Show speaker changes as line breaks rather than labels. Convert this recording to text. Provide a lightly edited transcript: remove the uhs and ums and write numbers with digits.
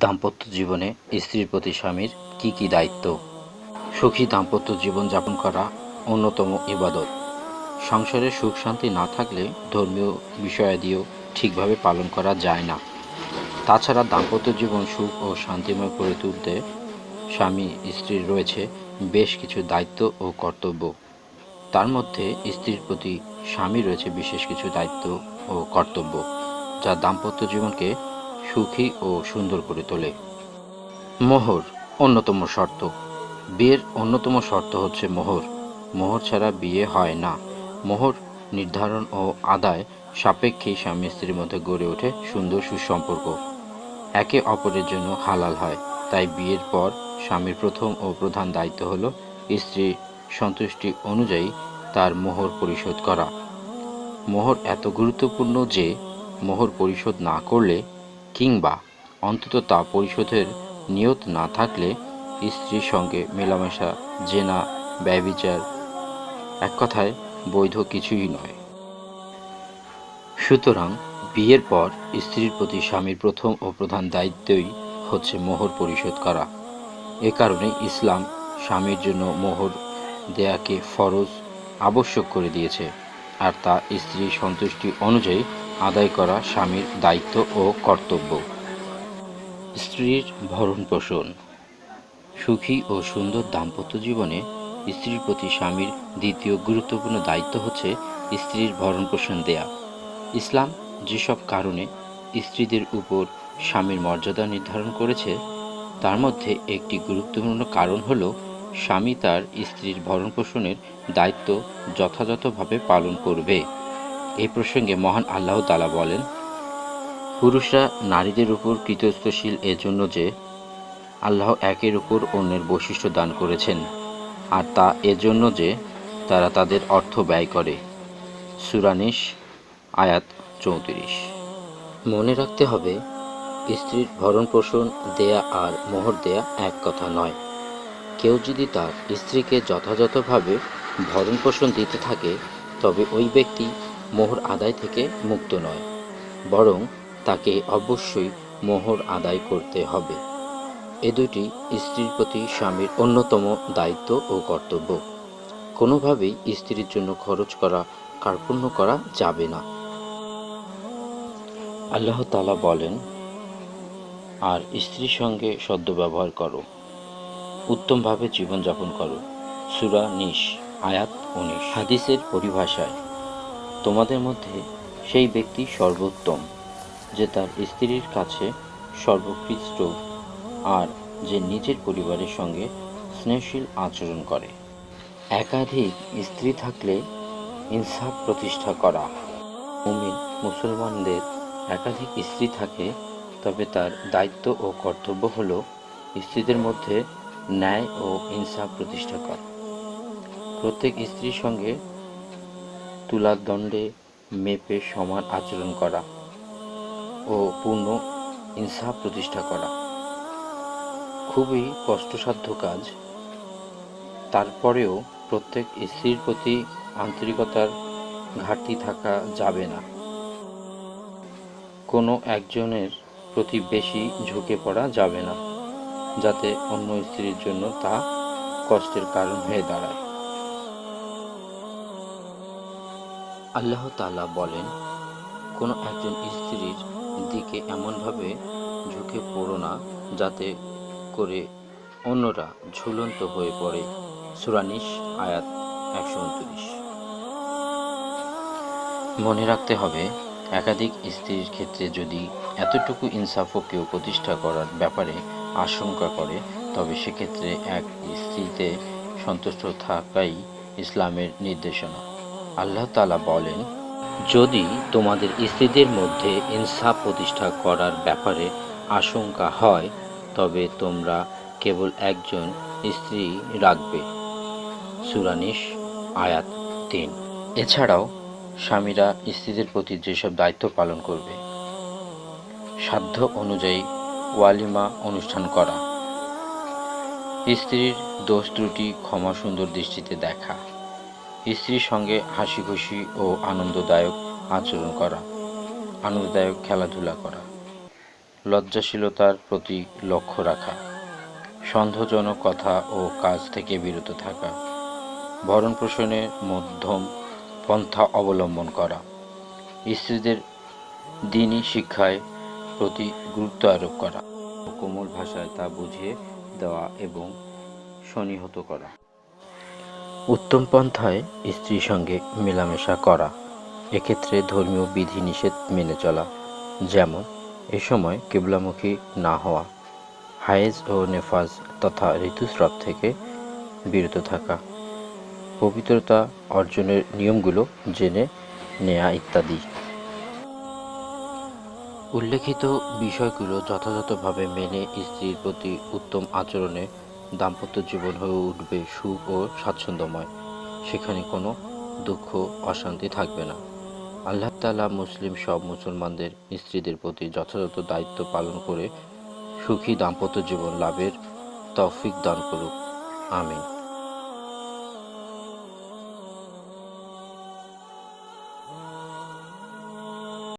দাম্পত্য জীবনে স্ত্রীর প্রতি স্বামীর কী কী দায়িত্ব? সুখী দাম্পত্য জীবন যাপন করা অন্যতম ইবাদত। সংসারে সুখ শান্তি না থাকলে ধর্মীয় বিষয়াদিও ঠিকভাবে পালন করা যায় না। তাছাড়া দাম্পত্য জীবন সুখ ও শান্তিময় করে তুলতে স্বামী স্ত্রীর রয়েছে বেশ কিছু দায়িত্ব ও কর্তব্য। তার মধ্যে স্ত্রীর প্রতি স্বামী রয়েছে বিশেষ কিছু দায়িত্ব ও কর্তব্য, যা দাম্পত্য জীবনকে সুখী ও সুন্দর করে তোলে। মোহর অন্যতম শর্ত। বিয়ের অন্যতম শর্ত হচ্ছে মোহর। মোহর ছাড়া বিয়ে হয় না। মোহর নির্ধারণ ও আদায় সাপেক্ষেই স্বামী স্ত্রীর মধ্যে গড়ে ওঠে সুন্দর সুসম্পর্ক, একে অপরের জন্য হালাল হয়। তাই বিয়ের পর স্বামীর প্রথম ও প্রধান দায়িত্ব হল স্ত্রীর সন্তুষ্টি অনুযায়ী তার মোহর পরিশোধ করা। মোহর এত গুরুত্বপূর্ণ যে মোহর পরিশোধ না করলে কিংবা অন্তত তা পরিশোধের নিয়ত না থাকলে স্ত্রীর সঙ্গে মেলামেশা, জেনা, ব্যভিচার, এক কথায় বৈধ কিছুই নয়। সুতরাং বিয়ের পর স্ত্রীর প্রতি স্বামীর প্রথম ও প্রধান দায়িত্বই হচ্ছে মোহর পরিশোধ করা। এ কারণে ইসলাম স্বামীর জন্য মোহর দেয়াকে ফরজ, আবশ্যক করে দিয়েছে, আর তা স্ত্রীর সন্তুষ্টি অনুযায়ী আদায় করা স্বামীর দায়িত্ব ও কর্তব্য। স্ত্রীর ভরণ পোষণ। সুখী ও সুন্দর দাম্পত্য জীবনে স্ত্রীর প্রতি স্বামীর দ্বিতীয় গুরুত্বপূর্ণ দায়িত্ব হচ্ছে স্ত্রীর ভরণ পোষণ দেয়া। ইসলাম যেসব কারণে স্ত্রীদের উপর স্বামীর মর্যাদা নির্ধারণ করেছে, তার মধ্যে একটি গুরুত্বপূর্ণ কারণ হল স্বামী তার স্ত্রীর ভরণ পোষণের দায়িত্ব যথাযথভাবে পালন করবে। এই প্রসঙ্গে মহান আল্লাহ তাআলা বলেন, পুরুষরা নারীদের উপর কৃতজ্ঞশীল এজন্য যে আল্লাহ একের উপর অন্যের বৈশিষ্ট্য দান করেছেন, আর তা এজন্য যে তারা তাদের অর্থ ব্যয় করে। সূরা নিস আয়াত ৩৪। মনে রাখতে হবে, স্ত্রীর ভরণ পোষণ দেয়া আর মোহর দেয়া এক কথা নয়। কেউ যদি তার স্ত্রীকে যথাযথভাবে ভরণ পোষণ দিতে থাকে, তবে ওই ব্যক্তি মোহর আদায় থেকে মুক্ত নয়, বরং তাকে অবশ্যই মোহর আদায় করতে হবে। এ দুটি স্ত্রীর প্রতি স্বামীর অন্যতম দায়িত্ব ও কর্তব্য। কোনোভাবেই স্ত্রীর জন্য খরচ করা কার্পণ্য করা যাবে না। আল্লাহ তাআলা বলেন, আর স্ত্রীর সঙ্গে সদ্ব্যবহার করো, উত্তমভাবে জীবনযাপন করো। সূরা নিস আয়াত ১৯। হাদিসের পরিভাষায়, তোমাদের মধ্যে সেই ব্যক্তি সর্বোত্তম যে তার স্ত্রীর কাছে সর্বোৎকৃষ্ট, আর যে নিজের পরিবারের সঙ্গে স্নেহশীল আচরণ করে। একাধিক স্ত্রী থাকলে ইনসাফ প্রতিষ্ঠা করা। মুমিন মুসলমানদের একাধিক স্ত্রী থাকে, তবে তার দায়িত্ব ও কর্তব্য হল স্ত্রীদের মধ্যে ন্যায় ও ইনসাফ প্রতিষ্ঠা করা। প্রত্যেক স্ত্রীর সঙ্গে তুলার দণ্ডে মেপে সমান আচরণ করা ও পূর্ণ ইনসাফ প্রতিষ্ঠা করা খুবই কষ্টসাধ্য কাজ। তারপরেও প্রত্যেক স্ত্রীর প্রতি আন্তরিকতার ঘাটতি থাকা যাবে না। কোনো একজনের প্রতি বেশি ঝুঁকে পড়া যাবে না, যাতে অন্য স্ত্রীর জন্য তা কষ্টের কারণ হয়ে দাঁড়ায়। আল্লাহ তাআলা বলেন, কোনো একজন স্ত্রীর দিকে এমনভাবে ঝুঁকে পড়ো না যাতে করে অন্যরা ঝুলন্ত হয়ে পড়ে। সূরা নিস আয়াত ১২৯। মনে রাখতে হবে, একাধিক স্ত্রীর ক্ষেত্রে যদি এতটুকু ইনসাফও কেউ প্রতিষ্ঠা করার ব্যাপারে আশঙ্কা করে, তবে সেক্ষেত্রে এক স্ত্রীতে সন্তুষ্ট থাকাই ইসলামের নির্দেশনা। আল্লাহ তাআলা বলেন, যদি তোমাদের স্ত্রীদের মধ্যে ইনসাফ প্রতিষ্ঠা করার ব্যাপারে আশঙ্কা হয়, তবে তোমরা কেবল একজন স্ত্রী রাখবে। সূরা নিস আয়াত ৩। এছাড়াও স্বামীরা স্ত্রীদের প্রতি যেসব দায়িত্ব পালন করবে: সাধ্য অনুযায়ী ওয়ালিমা অনুষ্ঠান করা, স্ত্রীর দোষ ত্রুটি ক্ষমা সুন্দর দৃষ্টিতে দেখা, স্ত্রীর সঙ্গে হাসি খুশি ও আনন্দদায়ক আচরণ করা, আনন্দদায়ক খেলাধুলা করা, লজ্জাশীলতার প্রতি লক্ষ্য রাখা, সন্দেহজনক কথা ও কাজ থেকে বিরত থাকা, ভরণ-পোষণের মধ্যম পন্থা অবলম্বন করা, স্ত্রীদের দ্বীনি শিক্ষায় প্রতি গুরুত্ব আরোপ করা ও কোমল ভাষায় তা বুঝিয়ে দেওয়া এবং সন্নিহত করা। উত্তম পন্থায় স্ত্রীর সঙ্গে মেলামেশা করা, এক্ষেত্রে ধর্মীয় বিধিনিষেধ মেনে চলা, যেমন এ সময় কিবলামুখী না হওয়া, হায়েজ ও নেফাজ তথা ঋতুস্রাব থেকে বিরত থাকা, পবিত্রতা অর্জনের নিয়মগুলো জেনে নেয়া ইত্যাদি। উল্লেখিত বিষয়গুলো যথাযথভাবে মেনে স্ত্রীর প্রতি উত্তম আচরণে দাম্পত্য জীবন হয়ে উঠবে সুখ ও স্বাচ্ছন্দ্যময়। সেখানে কোনো দুঃখ অশান্তি থাকবে না। আল্লাহ তাআলা মুসলিম সব মুসলমানদের স্ত্রীদের প্রতি যথাযথ দায়িত্ব পালন করে সুখী দাম্পত্য জীবন লাভের তৌফিক দান করুক। আমিন।